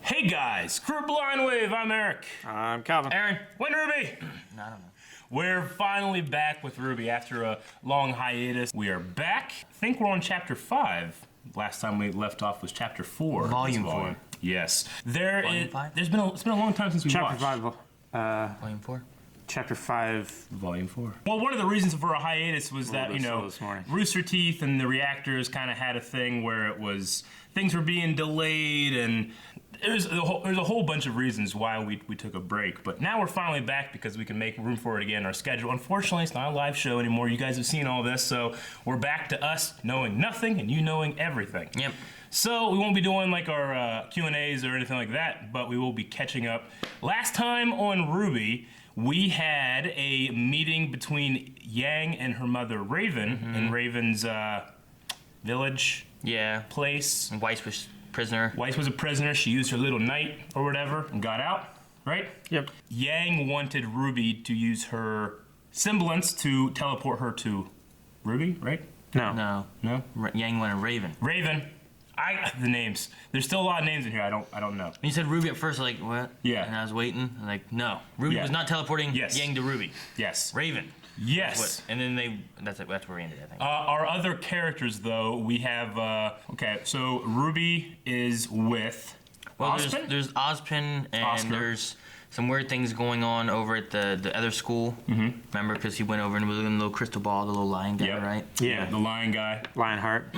Hey guys, Crew Blind Wave, I'm Eric. I'm Calvin. Aaron, when RWBY? I don't know. We're finally back with RWBY after a long hiatus. We are back. I think we're on chapter 5. Last time we left off was chapter 4. Volume 4. Yes. Volume 5? It's been a long time since we Chapter watched. 5. Volume 4? Chapter 5. Volume 4. Well, one of the reasons for a hiatus was that, you know, Rooster Teeth and the reactors kind of had a thing where it was, things were being delayed, and there's a whole bunch of reasons why we took a break. But now we're finally back because we can make room for it again. Our schedule, unfortunately, it's not a live show anymore. You guys have seen all this, so we're back to us knowing nothing and you knowing everything. Yep. So we won't be doing like our Q&As or anything like that, but we will be catching up. Last time on RWBY, we had a meeting between Yang and her mother Raven in Raven's village place. And Weiss was prisoner. Weiss was a prisoner. She used her little knight or whatever and got out, right? Yep. Yang wanted RWBY to use her semblance to teleport her to RWBY, right? No. No. Yang wanted Raven. Raven. The names. There's still a lot of names in here. I don't know. When you said RWBY at first, like, what? Yeah. And I was waiting. I'm like, no. RWBY was not teleporting Yang to RWBY. Yes. Raven. Yes. And then that's where we ended, I think. Our other characters, though, we have, okay, so RWBY is with Ozpin? There's Ozpin, and Oscar. there's some weird things going on over at the other school. Remember, because he went over and was in the little crystal ball, the little lion guy, right? Yeah. The lion guy. Lionheart.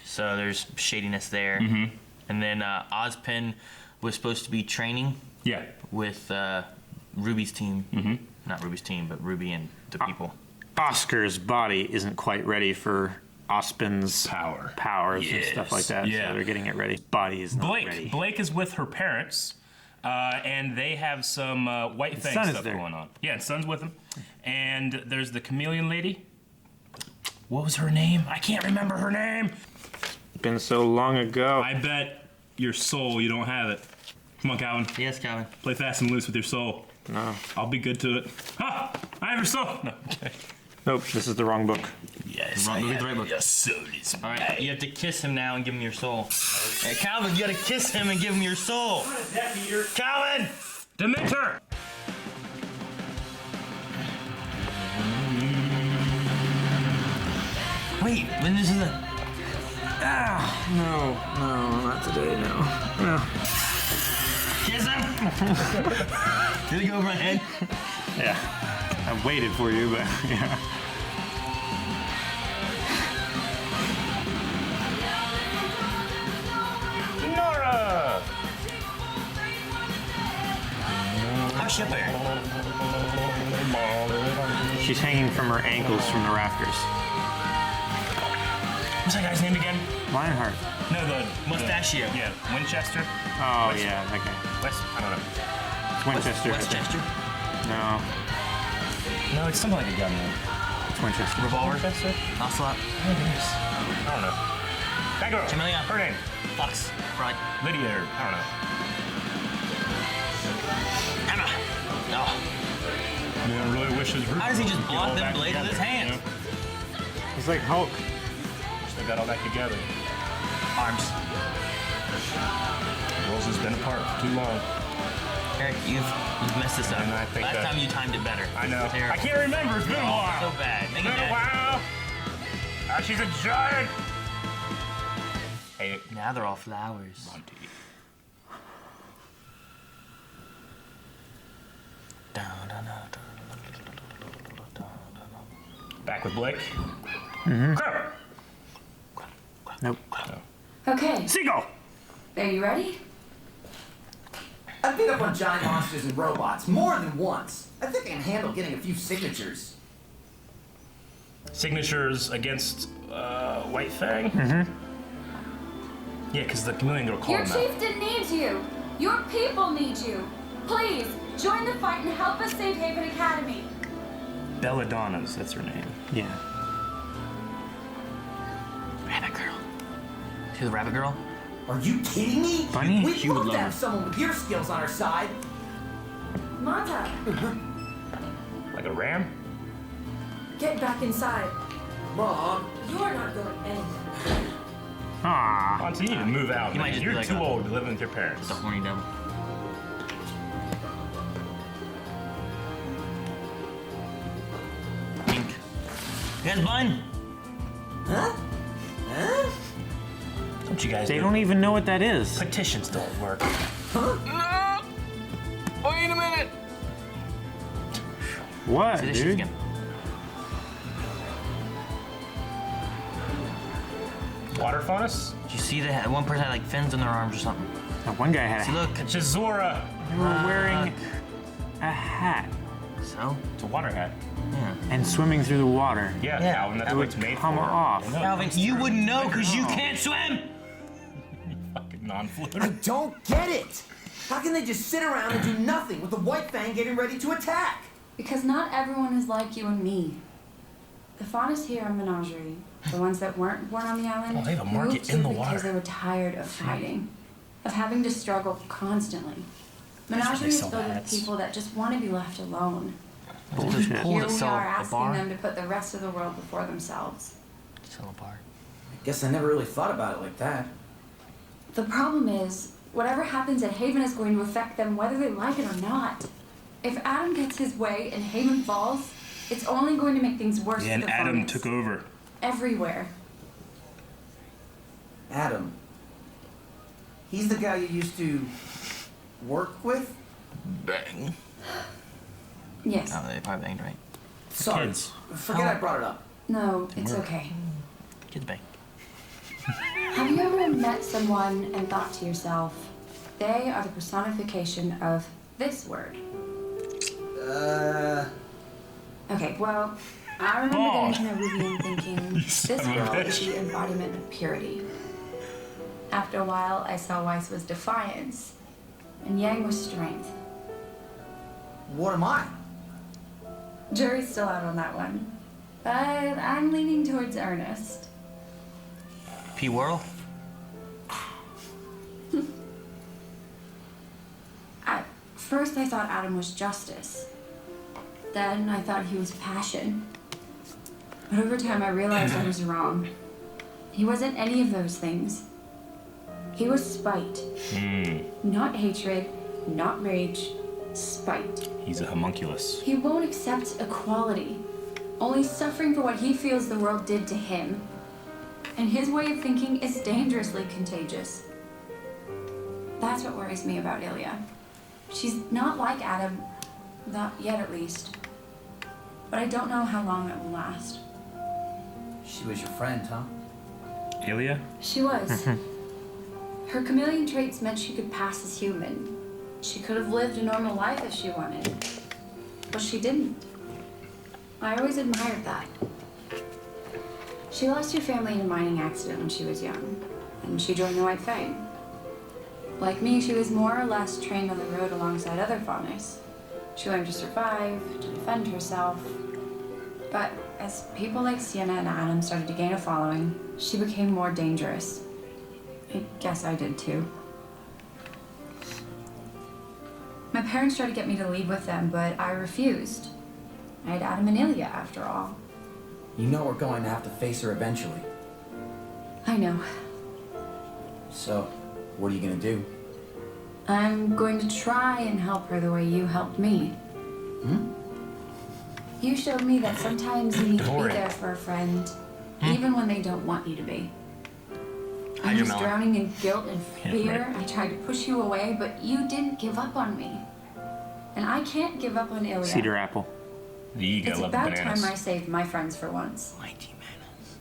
So there's shadiness there. And then Ozpin was supposed to be training with RWBY's team. Not RWBY's team, but RWBY and the people. Oscar's body isn't quite ready for Ozpin's powers and stuff like that. Yeah. So they're getting it ready. Body is not ready. Blake is with her parents, and they have some White Fang stuff going on. Yeah, and Sun's with them. And there's the chameleon lady. What was her name? I can't remember her name. Been so long ago. I bet your soul you don't have it. Come on, Calvin. Yes, Calvin. Play fast and loose with your soul. No. I'll be good to it. Ha! I have your soul. No. Okay. Nope, this is the wrong book. Yes. Look at the right book. Your soul is All right, you have to kiss him now and give him your soul. Hey, Calvin, you gotta kiss him and give him your soul. Calvin! Dementor! Wait, when this is a... No, not today, no. Kiss him! Did it go over my head? Yeah. I waited for you, but yeah. Nora! How's she up there? She's hanging from her ankles from the rafters. What's that guy's name again? Lionheart. No, the Mustachio. Yeah, Winchester. Oh, yeah, okay. West. I don't know. It's Winchester. I think. Westchester? No, No, it's something like a gun name. it's Winchester. Revolver? Winchester? Ocelot? I don't know. That girl. Chameleon. Her name. Fox? Right. Lydia. Or, I don't know. Emma! No. Man, I really wish his roof. How does he just block them blades with his hands? He's like Hulk. They got all that together. Arms. Worlds has been apart for too long. Eric, you've messed this up. And I think Last that- time you timed it better. I know. Terrible. I can't remember. It's been a while. So bad. It's been a while. She's a giant. Hey, Now they're all flowers. Monty. Back with Blake. Crow. Nope. Okay, Seagull. are you ready? I've beat up on giant monsters and robots more than once. I think I can handle getting a few signatures. Signatures against White Fang? Yeah, because the chameleon girl called Your him out. chieftain needs you. Your people need you. Please, join the fight and help us save Haven Academy. Belladonna's, that's her name. Yeah. Rabbit girl. She's the rabbit girl? Are you kidding me? Bunny? We'd She would love love to her. have someone with your skills on our side. Mata, Like a ram? get back inside. Mom, You are not going anywhere. Aw. Oh, so you need to move out, He might man. just be You're like too a- old to live with your parents. It's a horny devil. Pink. You guys blind? Don't you guys They do? don't even know what that is. Petitions don't work. No! Wait a minute! What, See this shit dude? again. Water faunus? Did you see that one person had like fins on their arms or something? That one guy had See, a, look. It's just Zora. they were wearing a hat So? It's a water hat. Yeah. and swimming through the water. Yeah, Yeah. Calvin, that's It what would it's made come for. off. I know. Calvin, you wouldn't know because you can't swim! Fucking non-floater. I don't get it. How can they just sit around and do nothing with the White Fang getting ready to attack? Because not everyone is like you and me. The faunus here are menagerie. The ones that weren't born on the island Oh, they have a market moved in the here because water. they were tired of fighting, of having to struggle constantly. Menagerie is sell filled with hats. people that just want to be left alone. Bullshit. Cool. Here that we sell are a asking bar? them to put the rest of the world before themselves. Sell a bar. I guess I never really thought about it like that. The problem is, whatever happens at Haven is going to affect them whether they like it or not. If Adam gets his way and Haven falls, it's only going to make things worse Yeah, for and the Adam faunus. took over. Everywhere. Adam. He's the guy you used to work with? Bang. Yes. Oh, they probably banged, right? Sorry. Kids. Forget I brought it up. No, it's okay. Kids bang. Have you ever met someone and thought to yourself, they are the personification of this word? Okay, well, I remember Ball. getting to know Ruby and thinking, this son of a girl is bitch. the embodiment of purity. After a while, I saw Weiss was defiance, and Yang was strength. What am I? Jury's still out on that one, but I'm leaning towards Ernest. P. Whirl? At first, I thought Adam was justice. Then I thought he was passion. But over time, I realized I was wrong. He wasn't any of those things. He was spite. Not hatred, not rage, spite. He's a homunculus. He won't accept equality, only suffering for what he feels the world did to him. And his way of thinking is dangerously contagious. That's what worries me about Ilya. She's not like Adam, not yet at least. But I don't know how long it will last. She was your friend, huh? Ilya? She was. Her chameleon traits meant she could pass as human. She could have lived a normal life if she wanted. But she didn't. I always admired that. She lost her family in a mining accident when she was young, and she joined the White Fang. Like me, she was more or less trained on the road alongside other faunus. She learned to survive, to defend herself. But as people like Sienna and Adam started to gain a following, she became more dangerous. I guess I did too. My parents tried to get me to leave with them, but I refused. I had Adam and Ilya after all. You know we're going to have to face her eventually. I know. So, what are you gonna do? I'm going to try and help her the way you helped me. You showed me that sometimes you need to be Boring. there for a friend, even when they don't want you to be. I Hide your was melon. drowning in guilt and Yeah, fear. right. I tried to push you away, but you didn't give up on me. And I can't give up on Ilya. Cedar apple. You It's gotta love the about bananas. time I saved my friends for once. Mighty Manos.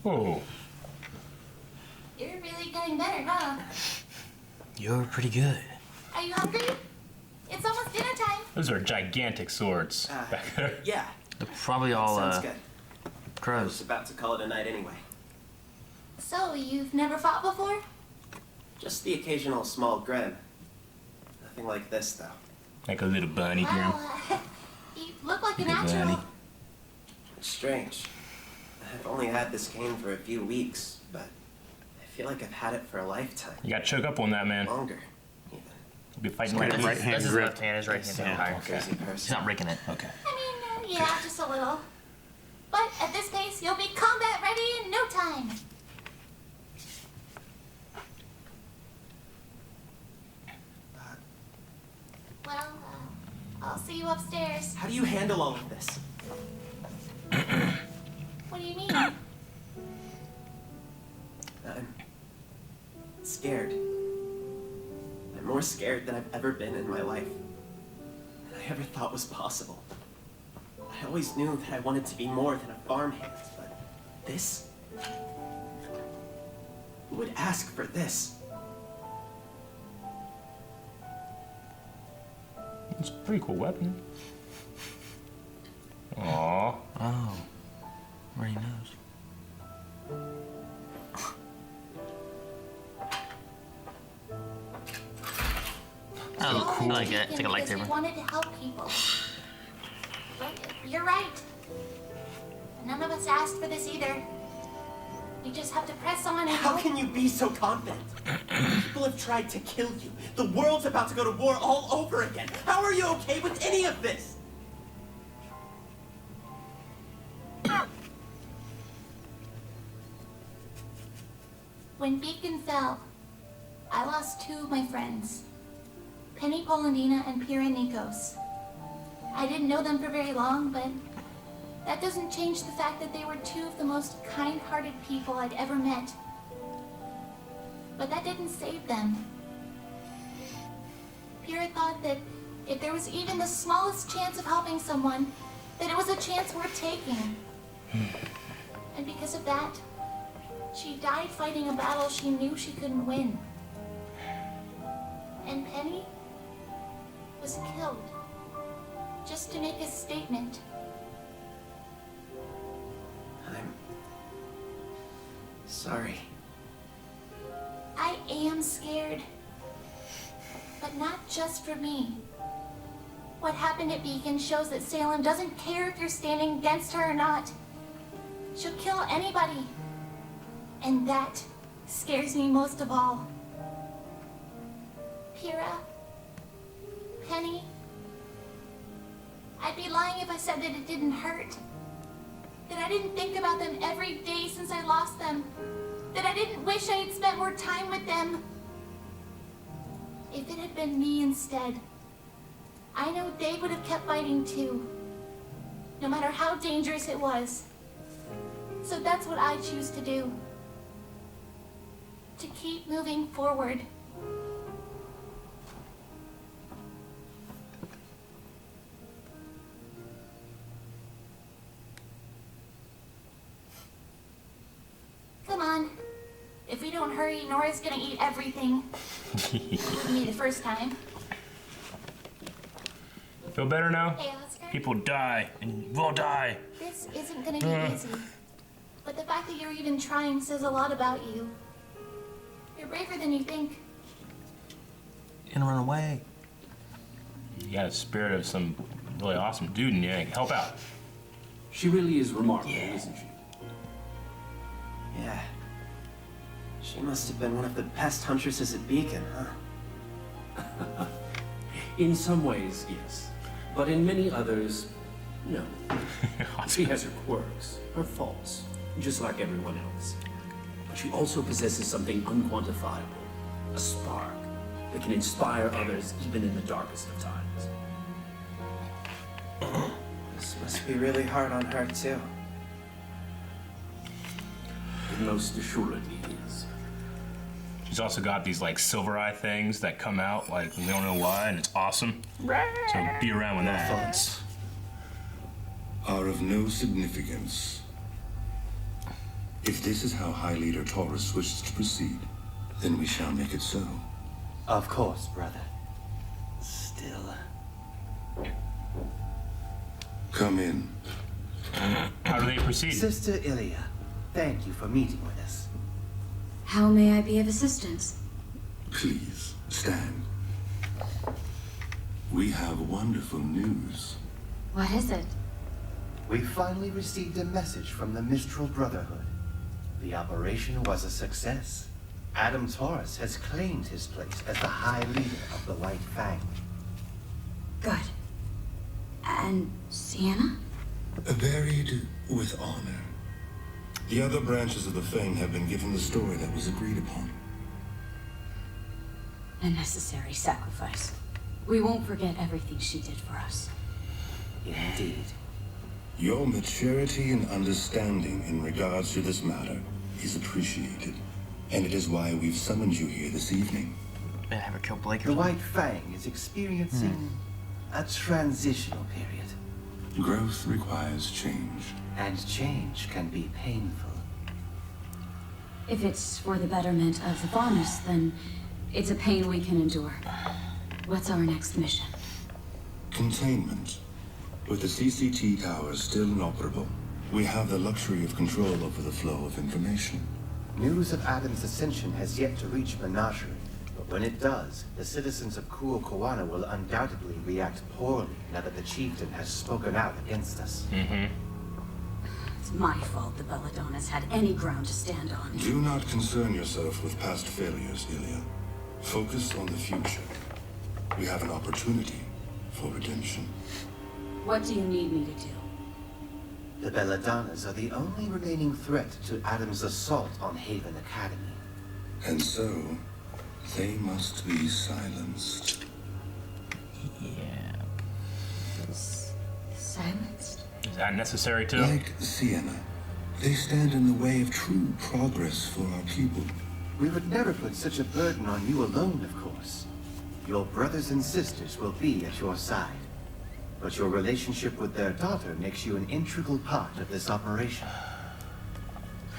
Oh. You're really getting better, huh? You're pretty good. Are you hungry? It's almost dinner time. Those are gigantic swords back there. Yeah, They're probably all sounds good. I was crows. about to call it a night anyway. So, you've never fought before? Just the occasional small grim. Nothing like this, though. Like a little bunny grim. Wow, you look like a Little natural. bunny. It's strange. I've only had this cane for a few weeks, but I feel like I've had it for a lifetime. You gotta choke up on that, man. Longer, even. You'll be fighting Right, right. right hand That's his grip. left hand. His right hand's So, on fire. crazy He's person. not breaking it. Okay. I mean, Yeah, just a little. But at this pace, you'll be combat ready in no time. Well, I'll see you upstairs. How do you handle all of this? What do you mean? I'm scared. I'm more scared than I've ever been in my life. Than I ever thought was possible. I always knew that I wanted to be more than a farmhand, but this? Who would ask for this? It's a pretty cool weapon. Aww. Oh. Already knows. Oh, cool. I like it. It's like a Because we lightsaber. wanted to help people. But you're right. None of us asked for this either. We just have to press on and How hope. can you be so confident? People have tried to kill you. The world's about to go to war all over again. How are you okay with any of this? When Beacon fell, I lost two of my friends, Penny Polandina and Pira Nikos. I didn't know them for very long, but that doesn't change the fact that they were two of the most kind-hearted people I'd ever met. But that didn't save them. Pira thought that if there was even the smallest chance of helping someone, that it was a chance worth taking. And because of that, she died fighting a battle she knew she couldn't win. And Penny was killed just to make a statement. I'm sorry. I am scared. But not just for me. What happened at Beacon shows that Salem doesn't care if you're standing against her or not. She'll kill anybody. And that scares me most of all. Pira, Penny, I'd be lying if I said that it didn't hurt. That I didn't think about them every day since I lost them. That I didn't wish I had spent more time with them. If it had been me instead, I know they would have kept fighting too. No matter how dangerous it was. So that's what I choose to do. To keep moving forward. Come on. If we don't hurry, Nora's gonna eat everything. With me the first time. Feel better now? Hey, Oscar. People die, and we'll die. This isn't gonna be easy. But the fact that you're even trying says a lot about you. You're braver than you think. Gonna run away. You got a spirit of some really awesome dude in you. Help out. She really is remarkable, isn't she? Yeah. She must have been one of the best huntresses at Beacon, huh? In some ways, yes. But in many others, no. She has her quirks, her faults, just like everyone else. But she also possesses something unquantifiable, a spark that can inspire others even in the darkest of times. This must be really hard on her, too. It most assuredly is. She's also got these like silver eye things that come out like we don't know why, and it's awesome. So be around when that happens. Are of no significance. If this is how High Leader Taurus wishes to proceed, then we shall make it so. Of course, brother. Still. Come in. How do they proceed? Sister Ilya, thank you for meeting with us. How may I be of assistance? Please, stand. We have wonderful news. What is it? We finally received a message from the Mistral Brotherhood. The operation was a success. Adam Taurus has claimed his place as the High Leader of the White Fang. Good. And Sienna? Buried with honor. The other branches of the Fang have been given the story that was agreed upon. A necessary sacrifice. We won't forget everything she did for us. Indeed. Your maturity and understanding in regards to this matter is appreciated. And it is why we've summoned you here this evening. Better have her kill Blake. The White Fang is experiencing a transitional period. Growth requires change. And change can be painful. If it's for the betterment of the faunus, then it's a pain we can endure. What's our next mission? Containment. With the CCT towers still inoperable, we have the luxury of control over the flow of information. News of Adam's ascension has yet to reach Menagerie, but when it does, the citizens of Kuokawana will undoubtedly react poorly now that the chieftain has spoken out against us. It's my fault the Belladonnas had any ground to stand on. Do not concern yourself with past failures, Ilya. Focus on the future. We have an opportunity for redemption. What do you need me to do? The Belladonnas are the only remaining threat to Adam's assault on Haven Academy. And so, they must be silenced. Yeah. Silenced? Is that necessary too? Like Sienna, they stand in the way of true progress for our people. We would never put such a burden on you alone, of course. Your brothers and sisters will be at your side. But your relationship with their daughter makes you an integral part of this operation.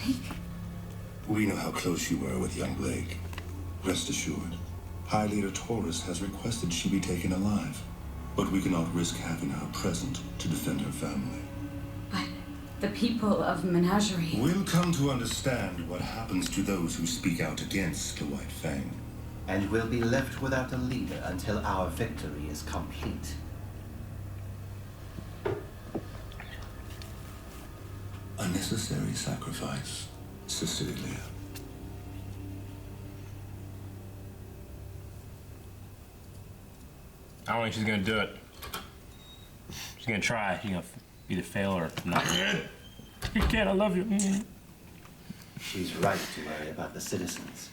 Blake? We know how close you were with young Blake. Rest assured, High Leader Taurus has requested she be taken alive. But we cannot risk having her present to defend her family. But the people of Menagerie... We'll come to understand what happens to those who speak out against the White Fang. And we'll be left without a leader until our victory is complete. A necessary sacrifice, Sister Ilya. I don't think she's gonna do it. She's gonna try. She's gonna either fail or not. You can't, I love you. She's right to worry about the citizens.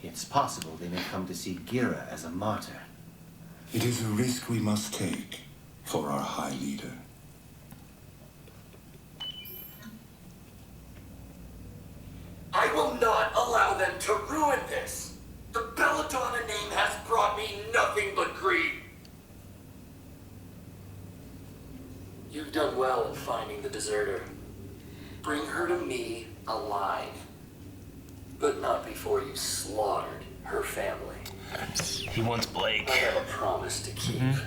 It's possible they may come to see Gira as a martyr. It is a risk we must take for our High Leader. I will not allow them to ruin this. The Belladonna name has brought me nothing but greed. You've done well in finding the deserter. Bring her to me alive. But not before you slaughtered her family. He wants Blake. I have a promise to keep. Is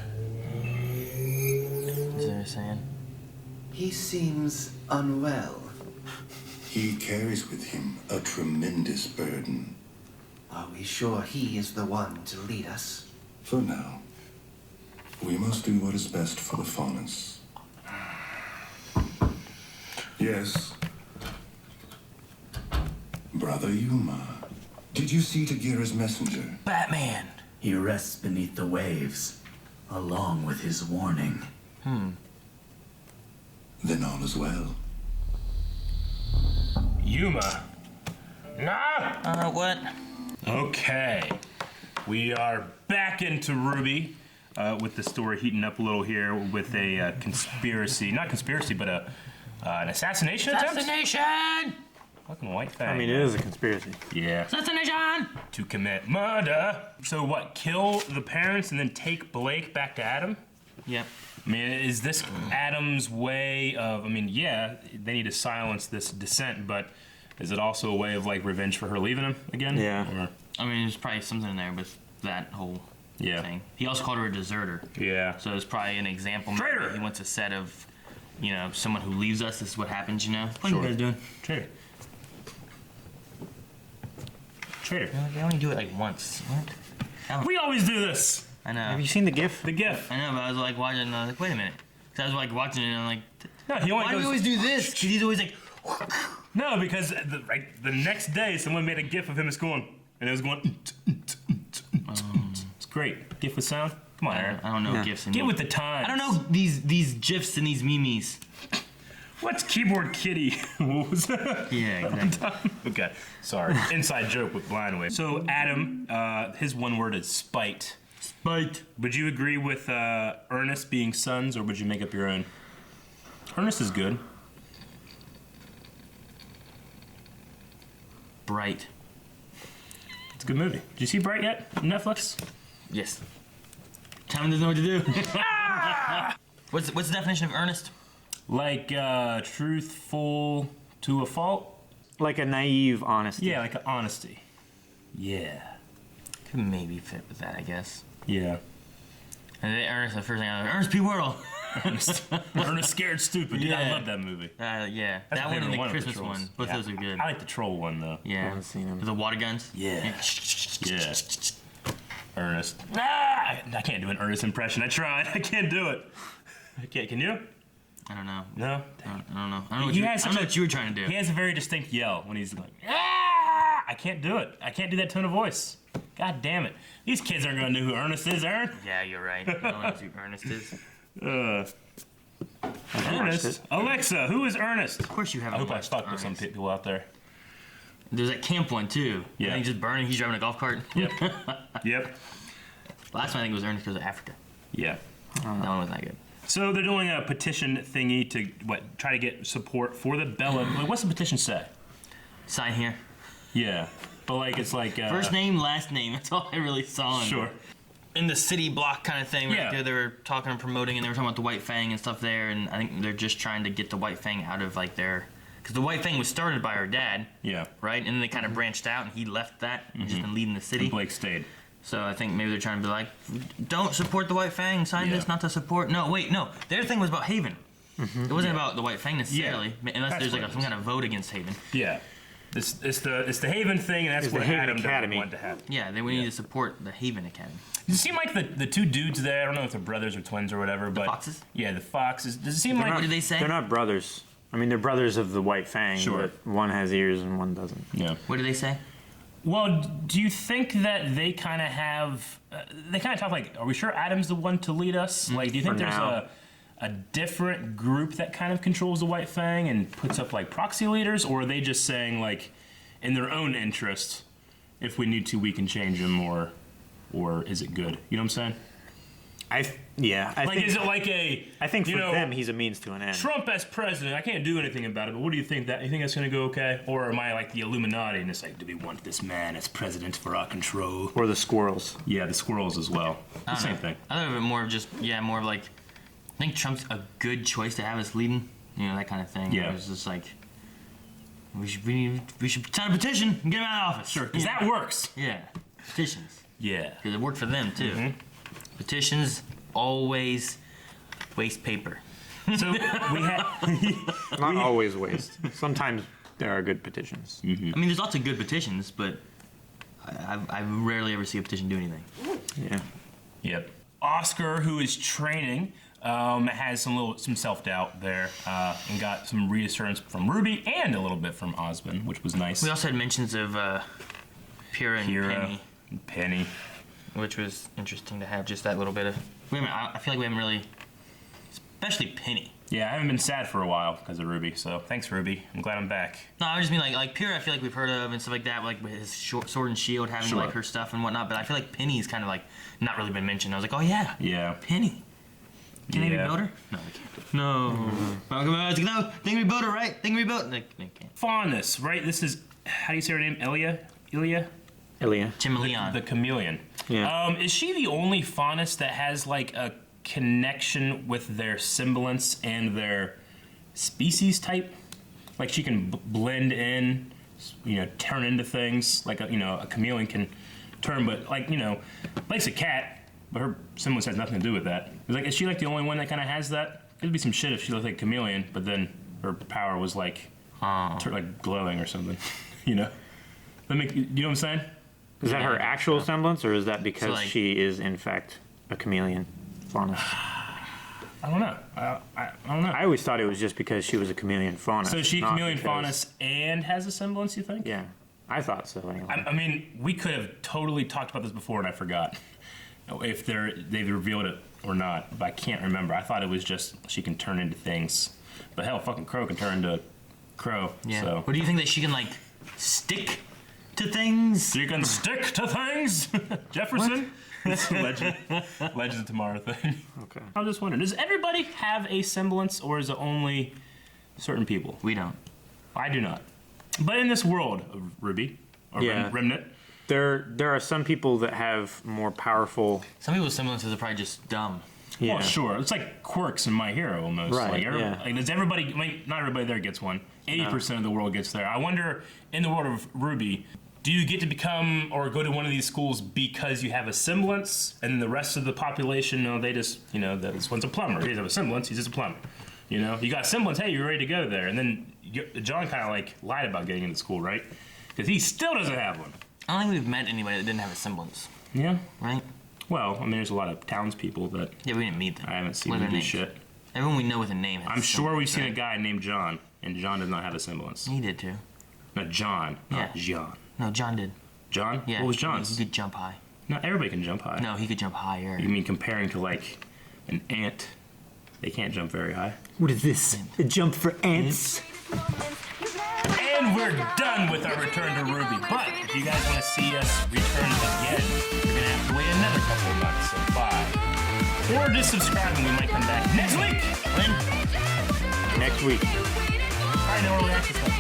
that what you're saying? He seems unwell. He carries with him a tremendous burden. Are we sure he is the one to lead us? For now, we must do what is best for the faunus. Yes. Brother Yuma, did you see Tagira's messenger? Batman! He rests beneath the waves, along with his warning. Then all is well. Yuma. Nah! What? Okay. We are back into RWBY with the story heating up a little here with a conspiracy. Not conspiracy, but an assassination attempt? Assassination! Fucking White Fang. I mean, it is a conspiracy. Yeah. Assassination! To commit murder. So what, kill the parents and then take Blake back to Adam? Yep. I mean, is this Adam's way of, I mean, yeah, they need to silence this dissent, but is it also a way of, like, revenge for her leaving him again? Yeah. Or? I mean, there's probably something in there with that whole thing. He also called her a deserter. Yeah. So it's probably an example. Traitor! Maybe he wants a set of, you know, someone who leaves us. This is what happens, you know? What are you guys doing? Traitor. Traitor. They only do it like once. What? We always do this! I know. Have you seen the GIF? The GIF. I know, but I was like watching and I was like, wait a minute. Because I was like watching it and I'm like, No, he only why do goes, we always do this? Because he's always like, No, because the next day someone made a GIF of him at school and it was going. It's great. GIF with sound. Come on, Aaron. I don't know GIFs Get anymore. with the times. I don't know these GIFs and these memes. What's keyboard kitty? What was that? Yeah, exactly. Okay, sorry. Inside joke with Blind Wave. So Adam, his one word is spite. Spite. Would you agree with Ernest being sons, or would you make up your own? Ernest is good. Bright. It's a good movie. Did you see Bright yet? On Netflix? Yes. Tom doesn't know what to do. What's the definition of earnest? Like truthful to a fault. Like a naive honesty. Yeah, like an honesty. Yeah. Could maybe fit with that, I guess. Yeah. And then Ernest, the first thing I was Ernest P. Worrell. Ernest Scared Stupid. Dude, I love that movie. Yeah. That's That my one and favorite the one of the Christmas Trolls. one. Both those are good. I like the troll one though. Yeah. I haven't seen him. The water guns? Yeah. Yeah. Ernest. I can't do an Ernest impression. I tried. I can't do it. I can't. Can you? I don't know. No? I don't know. I don't know what you were trying to do. He has a very distinct yell when he's like, ah! I can't do it. I can't do that tone of voice. God damn it. These kids aren't going to know who Ernest is, Aaron. Yeah, you're right. No one knows who Ernest is. Ernest? Alexa, who is Ernest? Of course you haven't I hope I watched fucked with some Ernest. people out there. There's that camp one, too. Yeah. He's just burning. He's driving a golf cart. Yep. Yep. Last one I think was Ernest Goes to Africa. Yeah. That one wasn't that good. So they're doing a petition thingy to, try to get support for the Bella. What's the petition say? Sign here. Yeah. But it's like... First name, last name. That's all I really saw. Sure. In the city block kind of thing, right Yeah. there, they were talking and promoting, and they were talking about the White Fang and stuff there, and I think they're just trying to get the White Fang out of their... Because the White Fang was started by her dad. Yeah. Right? And then they kind of branched out, and he left that and just been leading the city. And Blake stayed. So I think maybe they're trying to be like, don't support the White Fang, sign this not to support... No, wait, no. Their thing was about Haven. It wasn't about the White Fang necessarily, unless That's there's what some kind of vote against Haven. Yeah. It's the Haven thing, and that's It's what the Haven Adam Academy. wanted to have. Yeah, we need to support the Haven Academy. Does it seem like the two dudes there, I don't know if they're brothers or twins or whatever, but... Foxes? Yeah, the Foxes. Does it seem like... What did they say? They're not brothers. I mean, they're brothers of the White Fang, Sure. but one has ears and one doesn't. Yeah. What did they say? Well, do you think that they kind of have... they kind of talk like, are we sure Adam's the one to lead us? Like, do you think For there's now. a different group that kind of controls the White Fang and puts up, proxy leaders? Or are they just saying, in their own interest, if we need to, we can change them, or is it good? You know what I'm saying? I think, is it like a... I think for you know, them, he's a means to an end. Trump as president, I can't do anything about it, but what do you think? You think that's going to go okay? Or am I like the Illuminati and it's like, do we want this man as president for our control? Or the squirrels. Yeah, the squirrels as well. The same thing. I thought of it more of just, more of I think Trump's a good choice to have us leading, that kind of thing. Yeah. It was just we should sign a petition and get him out of office. Sure, because that works. Yeah, petitions. Yeah. Because it worked for them, too. Petitions always waste paper. So we had... Not always waste. Sometimes there are good petitions. I mean, there's lots of good petitions, but I rarely ever see a petition do anything. Yeah. Yep. Oscar, who is training, has some self-doubt there, and got some reassurance from RWBY and a little bit from Osmond, which was nice. We also had mentions of Pyrrha and Penny, which was interesting to have just that little bit of... I feel like we haven't really... Especially Penny. Yeah, I haven't been sad for a while because of RWBY, so thanks, RWBY. I'm glad I'm back. No, I just mean like Pyrrha, I feel like we've heard of and stuff like that, with his sword and shield, having her stuff and whatnot, but I feel like Penny's kind of not really been mentioned. I was like, oh yeah. Yeah. Penny. Can they rebuild her? No, they can't. No. No, they can rebuild her, right? They can rebuild her. They can't. Faunus, right? This is, how do you say her name? Ilya? Chameleon. The chameleon. Yeah. Is she the only Faunus that has a connection with their semblance and their species type? Like she can blend in, turn into things like a chameleon can turn, but likes a cat, but her semblance has nothing to do with that. Is she the only one that kind of has that? It'd be some shit if she looked like a chameleon, but then her power was glowing or something. You know what I'm saying? Is that her actual semblance, or is that because So, she is in fact a chameleon faunus? I don't know. I don't know. I always thought it was just because she was a chameleon faunus. So she not chameleon because- faunus and has a semblance, you think? Yeah, I thought so. Anyway. I mean, we could have totally talked about this before, and I forgot if they've revealed it or not. But I can't remember. I thought it was just she can turn into things. But hell, fucking Crow can turn into Crow. Yeah. So. What do you think that she can like stick to things? You can stick to things, Jefferson. It's a Legend of Tomorrow thing. Okay. I'm just wondering, does everybody have a semblance, or is it only certain people? We don't. I do not. But in this world of RWBY, or Remnant, there are some people that have more powerful. Some people's semblances are probably just dumb. Yeah. Well, sure. It's like quirks in My Hero almost. Right. Like does everybody? I mean, not everybody there gets one. 80% of the world gets there. I wonder, in the world of RWBY, do you get to become or go to one of these schools because you have a semblance, and the rest of the population, no, they just, this one's a plumber. He doesn't have a semblance. He's just a plumber. You got a semblance. Hey, you're ready to go there. And then John kind of like lied about getting into school, right? Because he still doesn't have one. I don't think we've met anybody that didn't have a semblance. Yeah. Right? Well, I mean, there's a lot of townspeople that. Yeah, we didn't meet them. I haven't seen them do shit. Everyone we know with a name has I'm sure we've seen a guy named John, and John does not have a semblance. He did too. No, John. Not John. No, John did. John? Yeah. What was John's? He could jump high. Not everybody can jump high. No, he could jump higher. You mean comparing to like an ant? They can't jump very high. What is this? A jump for ants? And we're done with our return to RWBY. But if you guys want to see us return again, you're gonna have to wait another couple of months. So bye. Or just subscribe and we might come back next week. When? Next week. Probably no early access stuff.